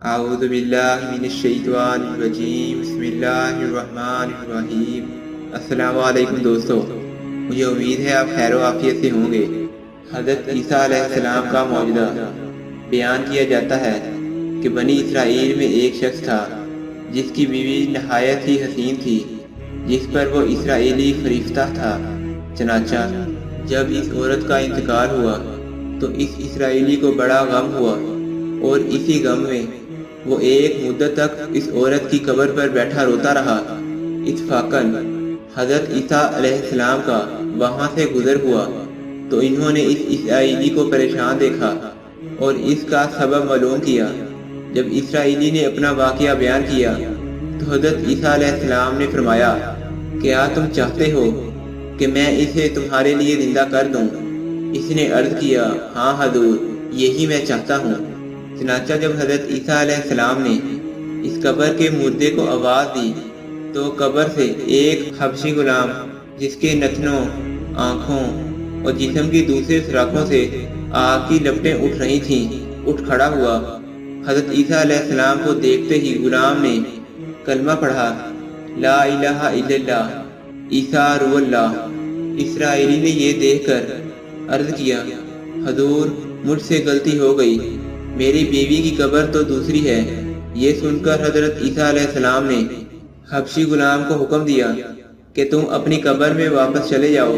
اعوذ باللہ من الشیطان الرجیم بسم اللہ الرحمن الرحیم۔ السلام علیکم دوستو، مجھے امید ہے آپ خیر و عافیت سے ہوں گے۔ حضرت عیسیٰ علیہ السلام کا معجزہ بیان کیا جاتا ہے کہ بنی اسرائیل میں ایک شخص تھا جس کی بیوی نہایت ہی حسین تھی، جس پر وہ اسرائیلی فریفتہ تھا۔ چنانچہ جب اس عورت کا انتقال ہوا تو اس اسرائیلی کو بڑا غم ہوا، اور اسی غم میں وہ ایک مدت تک اس عورت کی قبر پر بیٹھا روتا رہا۔ اتفاقاً حضرت عیسیٰ علیہ السلام کا وہاں سے گزر ہوا تو انہوں نے اس اسرائیلی کو پریشان دیکھا اور اس کا سبب معلوم کیا۔ جب اسرائیلی نے اپنا واقعہ بیان کیا تو حضرت عیسیٰ علیہ السلام نے فرمایا، کیا تم چاہتے ہو کہ میں اسے تمہارے لیے زندہ کر دوں؟ اس نے عرض کیا، ہاں حضور، یہی میں چاہتا ہوں۔ چنانچہ جب حضرت عیسیٰ علیہ السلام نے اس قبر کے مردے کو آواز دی تو قبر سے ایک حبشی غلام، جس کے نتنوں، آنکھوں اور جسم کی دوسرے سوراخوں سے آگ کی لپٹیں اٹھ رہی تھیں، اٹھ کھڑا ہوا۔ حضرت عیسیٰ علیہ السلام کو دیکھتے ہی غلام نے کلمہ پڑھا، لا الہ الا اللہ عیسیٰ روح اللہ۔ اسرائیلی نے یہ دیکھ کر عرض کیا، حضور، مجھ سے غلطی ہو گئی، میری بیوی کی قبر تو دوسری ہے۔ یہ سن کر حضرت عیسیٰ علیہ السلام نے حبشی غلام کو حکم دیا کہ تم اپنی قبر میں واپس چلے جاؤ۔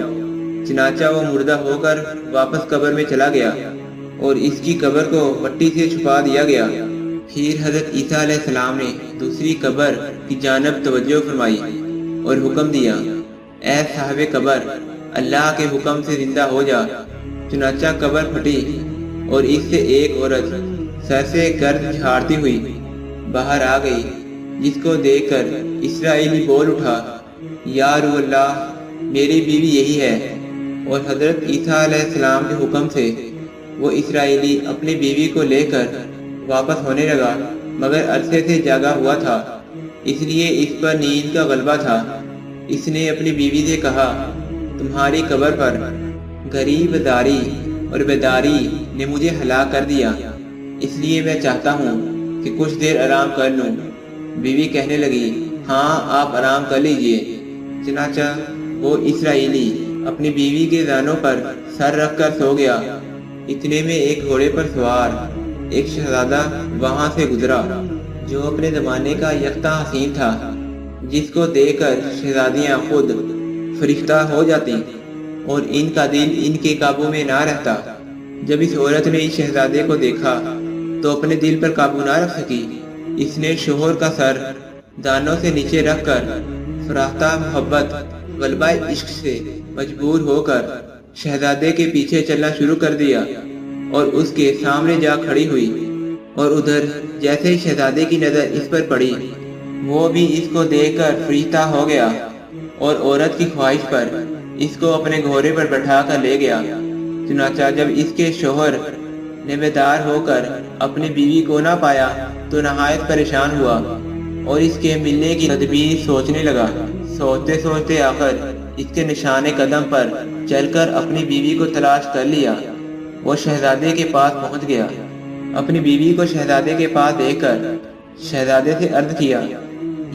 چنانچہ وہ مردہ ہو کر واپس قبر میں چلا گیا اور اس کی قبر کو مٹی سے چھپا دیا گیا۔ پھر حضرت عیسیٰ علیہ السلام نے دوسری قبر کی جانب توجہ فرمائی اور حکم دیا، اے صاحب قبر، اللہ کے حکم سے زندہ ہو جا۔ چنانچہ قبر پھٹی اور اس سے ایک عورت سر سے گرد جھاڑتی ہوئی باہر آ گئی، جس کو دیکھ کر اسرائیلی بول اٹھا، یا روح اللہ، میری بیوی یہی ہے۔ اور حضرت عیسیٰ علیہ السلام کے حکم سے وہ اسرائیلی اپنی بیوی کو لے کر واپس ہونے لگا، مگر عرصے سے جاگا ہوا تھا، اس لیے اس پر نیند کا غلبہ تھا۔ اس نے اپنی بیوی سے کہا، تمہاری قبر پر غریب داری اور بیداری نے مجھے ہلاک کر دیا، اس لیے میں چاہتا ہوں کہ کچھ دیر آرام کر لوں۔ بیوی کہنے لگی، ہاں آپ آرام کر لیجئے۔ چنانچہ وہ اسرائیلی اپنی بیوی کے زانوں پر سر رکھ کر سو گیا۔ اتنے میں ایک گھوڑے پر سوار ایک شہزادہ وہاں سے گزرا، جو اپنے زمانے کا یکتا حسین تھا، جس کو دیکھ کر شہزادیاں خود فریفتہ ہو جاتی اور ان کا دل ان کے قابو میں نہ رہتا۔ جب اس عورت نے اس شہزادے کو دیکھا تو اپنے دل پر قابو نہ رکھ سکی۔ اس نے شوہر کا سر دانوں سے نیچے رکھ کر فراختہ محبت غلبہ عشق سے مجبور ہو کر شہزادے کے پیچھے چلنا شروع کر دیا اور اس کے سامنے جا کھڑی ہوئی، اور ادھر جیسے ہی شہزادے کی نظر اس پر پڑی، وہ بھی اس کو دیکھ کر فریفتہ ہو گیا اور عورت کی خواہش پر اس کو اپنے گھوڑے پر بٹھا کر لے گیا۔ چنانچہ جب اس کے شوہر نے بیدار ہو کر اپنی بیوی کو نہ پایا تو نہایت پریشان ہوا اور اس کے ملنے کی تدبیر سوچنے لگا۔ سوچتے سوچتے آخر اس کے نشان قدم پر چل کر اپنی بیوی کو تلاش کر لیا۔ وہ شہزادے کے پاس پہنچ گیا۔ اپنی بیوی کو شہزادے کے پاس دیکھ کر شہزادے سے عرض کیا،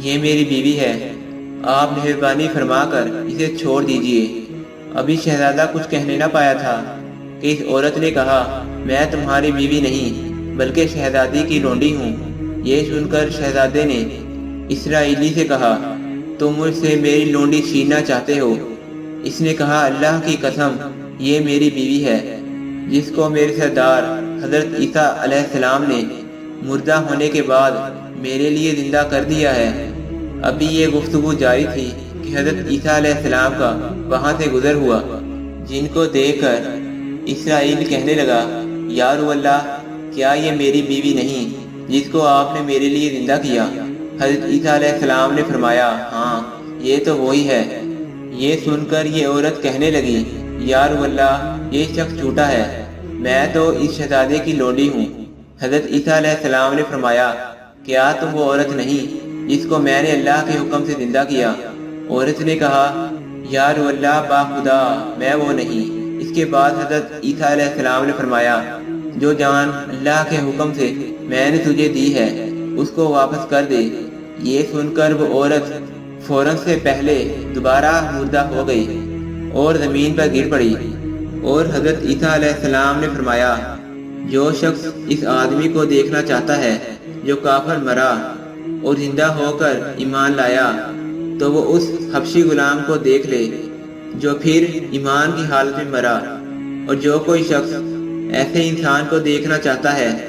یہ میری بیوی ہے، آپ مہربانی فرما کر اسے چھوڑ دیجئے۔ ابھی شہزادہ کچھ کہنے نہ پایا تھا کہ اس عورت نے کہا، میں تمہاری بیوی نہیں بلکہ شہزادی کی لونڈی ہوں۔ یہ سن کر شہزادے نے اسرائیلی سے کہا، تم مجھ سے میری لونڈی چھیننا چاہتے ہو؟ اس نے کہا، اللہ کی قسم، یہ میری بیوی ہے، جس کو میرے سردار حضرت عیسیٰ علیہ السلام نے مردہ ہونے کے بعد میرے لیے زندہ کر دیا ہے۔ ابھی یہ گفتگو جاری تھی کہ حضرت عیسیٰ علیہ السلام کا وہاں سے گزر ہوا، جن کو دیکھ کر اسرائیل کہنے لگا، یا روح اللہ، کیا یہ میری بیوی نہیں جس کو آپ نے میرے لیے زندہ کیا؟ حضرت عیسیٰ علیہ السلام نے فرمایا، ہاں، یہ تو وہی ہے۔ یہ سن کر یہ عورت کہنے لگی، یا روح اللہ، یہ شخص جھوٹا ہے، میں تو اس شہزادے کی لونڈی ہوں۔ حضرت عیسیٰ علیہ السلام نے فرمایا، کیا تم وہ عورت نہیں جس کو میں نے اللہ کے حکم سے زندہ کیا؟ عورت نے کہا، یا روح اللہ، با خدا، میں وہ نہیں۔ اس کے بعد حضرت عیسیٰ علیہ السلام نے فرمایا، جو جان اللہ کے حکم سے میں نے تجھے دی ہے اس کو واپس کر دے۔ یہ سن کر وہ عورت فوراً سے پہلے دوبارہ مردہ ہو گئی اور زمین پر گر پڑی۔ اور حضرت عیسیٰ علیہ السلام نے فرمایا، جو شخص اس آدمی کو دیکھنا چاہتا ہے جو کافر مرا اور زندہ ہو کر ایمان لایا، تو وہ اس حبشی غلام کو دیکھ لے جو پھر ایمان کی حالت میں مرا۔ اور جو کوئی شخص ایسے انسان کو دیکھنا چاہتا ہے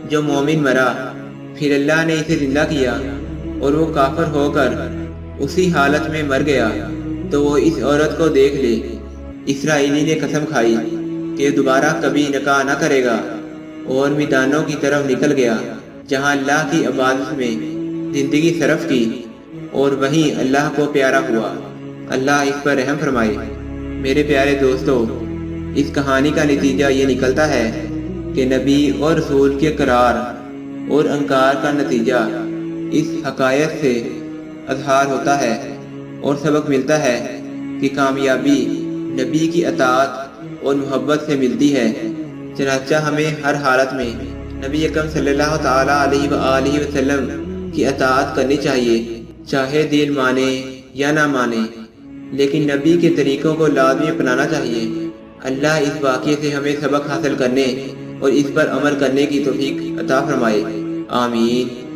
جو مومن مرا، پھر اللہ نے اسے زندہ کیا اور وہ کافر ہو کر اسی حالت میں مر گیا، تو وہ اس عورت کو دیکھ لے۔ اسرائیلی نے قسم کھائی کہ دوبارہ کبھی نکاح نہ کرے گا اور میدانوں کی طرف نکل گیا جہاں اللہ کی عبادت میں زندگی صرف کی اور وہیں اللہ کو پیارا ہوا۔ اللہ اس پر رحم فرمائے۔ میرے پیارے دوستو، اس کہانی کا نتیجہ یہ نکلتا ہے کہ نبی اور رسول کے قرار اور انکار کا نتیجہ اس حقائق سے اظہار ہوتا ہے اور سبق ملتا ہے کہ کامیابی نبی کی اطاعت اور محبت سے ملتی ہے۔ چنانچہ ہمیں ہر حالت میں نبی اکرم صلی اللہ تعالیٰ علیہ وآلہ وسلم کی اطاعت کرنی چاہیے، چاہے دل مانے یا نہ مانے، لیکن نبی کے طریقوں کو لازمی اپنانا چاہیے۔ اللہ اس واقعے سے ہمیں سبق حاصل کرنے اور اس پر عمل کرنے کی توفیق عطا فرمائے۔ آمین۔